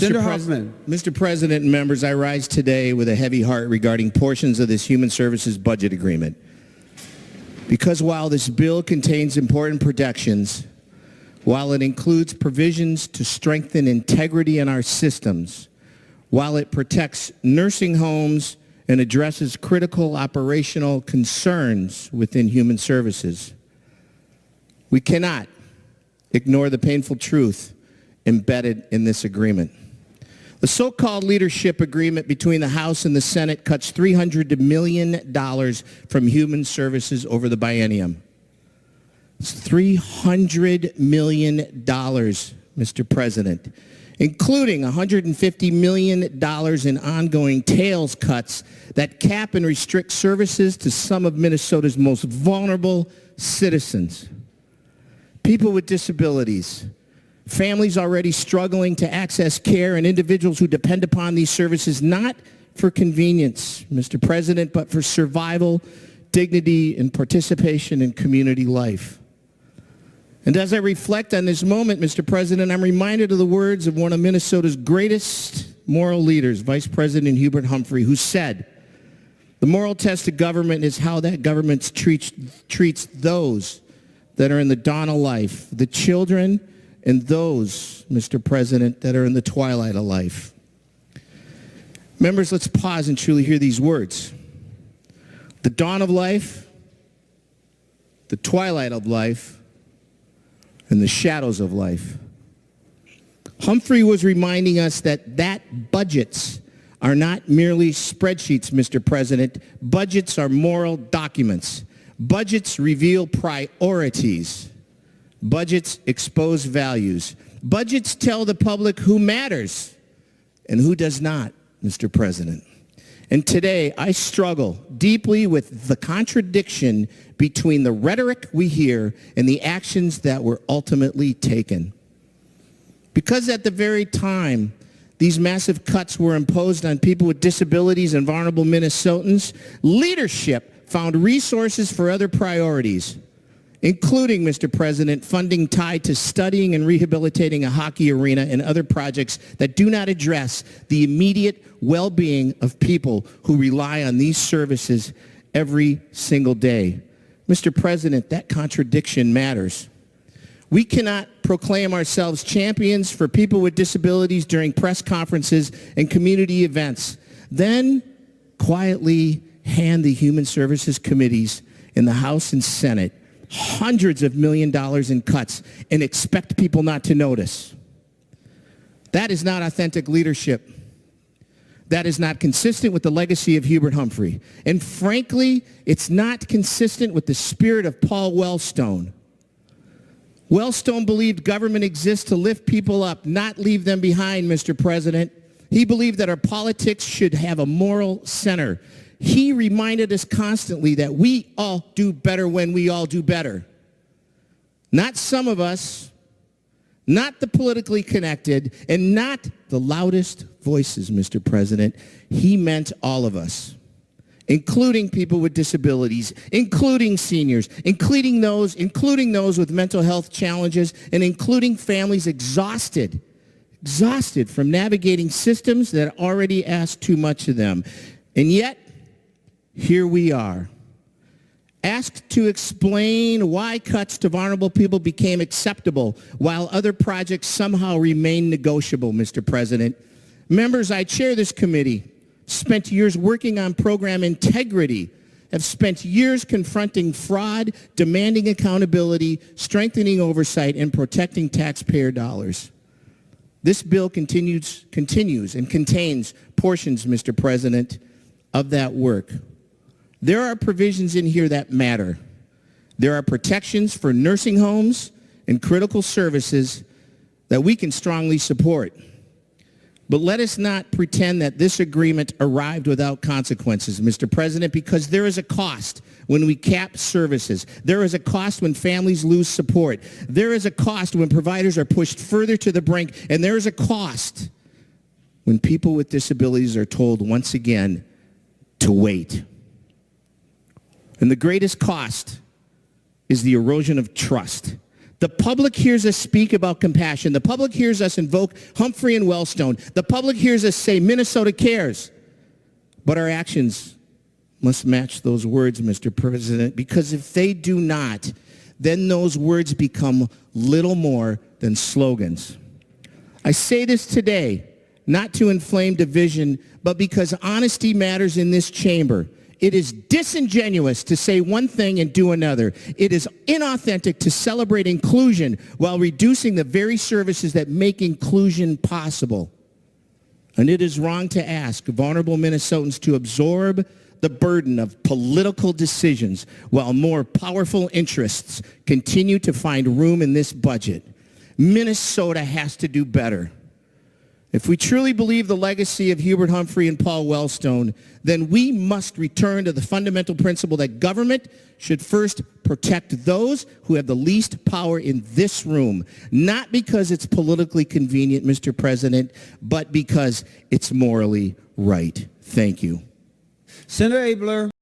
Senator Hoffman. Mr. President and members, I rise today with a heavy heart regarding portions of this Human Services Budget Agreement. Because while this bill contains important protections, while it includes provisions to strengthen integrity in our systems, while it protects nursing homes and addresses critical operational concerns within human services, we cannot ignore the painful truth embedded in this agreement. The so-called leadership agreement between the House and the Senate cuts $300 million from human services over the biennium. It's $300 million, Mr. President, including $150 million in ongoing tails cuts that cap and restrict services to some of Minnesota's most vulnerable citizens. People with disabilities, families already struggling to access care, and individuals who depend upon these services not for convenience, Mr. President, but for survival, dignity, and participation in community life. And as I reflect on this moment, Mr. President, I'm reminded of the words of one of Minnesota's greatest moral leaders, Vice President Hubert Humphrey, who said, "The moral test of government is how that government treats those that are in the dawn of life, the children, and those, Mr. President, that are in the twilight of life." Members, let's pause and truly hear these words. The dawn of life, the twilight of life, and the shadows of life. Humphrey was reminding us that budgets are not merely spreadsheets, Mr. President. Budgets are moral documents. Budgets reveal priorities. Budgets expose values. Budgets tell the public who matters and who does not, Mr. President. And today, I struggle deeply with the contradiction between the rhetoric we hear and the actions that were ultimately taken. Because at the very time these massive cuts were imposed on people with disabilities and vulnerable Minnesotans, leadership found resources for other priorities, including, Mr. President, funding tied to studying and rehabilitating a hockey arena and other projects that do not address the immediate well-being of people who rely on these services every single day. Mr. President, that contradiction matters. We cannot proclaim ourselves champions for people with disabilities during press conferences and community events, then quietly hand the Human Services Committees in the House and Senate hundreds of million dollars in cuts and expect people not to notice. That is not authentic leadership. That is not consistent with the legacy of Hubert Humphrey. And frankly, it's not consistent with the spirit of Paul Wellstone. Wellstone believed government exists to lift people up, not leave them behind, Mr. President. He believed that our politics should have a moral center. He reminded us constantly that we all do better when we all do better. Not some of us, not the politically connected, and not the loudest voices, Mr. President. He meant all of us, including people with disabilities, including seniors, including those with mental health challenges, and including families exhausted from navigating systems that already ask too much of them. And yet, here we are, asked to explain why cuts to vulnerable people became acceptable while other projects somehow remain negotiable, Mr. President. Members, I chair this committee, spent years working on program integrity, have spent years confronting fraud, demanding accountability, strengthening oversight, and protecting taxpayer dollars. This bill continues and contains portions, Mr. President, of that work. There are provisions in here that matter. There are protections for nursing homes and critical services that we can strongly support. But let us not pretend that this agreement arrived without consequences, Mr. President, because there is a cost when we cap services. There is a cost when families lose support. There is a cost when providers are pushed further to the brink. And there is a cost when people with disabilities are told once again to wait. And the greatest cost is the erosion of trust. The public hears us speak about compassion. The public hears us invoke Humphrey and Wellstone. The public hears us say Minnesota cares. But our actions must match those words, Mr. President, because if they do not, then those words become little more than slogans. I say this today, not to inflame division, but because honesty matters in this chamber. It is disingenuous to say one thing and do another. It is inauthentic to celebrate inclusion while reducing the very services that make inclusion possible. And it is wrong to ask vulnerable Minnesotans to absorb the burden of political decisions while more powerful interests continue to find room in this budget. Minnesota has to do better. If we truly believe the legacy of Hubert Humphrey and Paul Wellstone, then we must return to the fundamental principle that government should first protect those who have the least power in this room, not because it's politically convenient, Mr. President, but because it's morally right. Thank you. Senator Abler.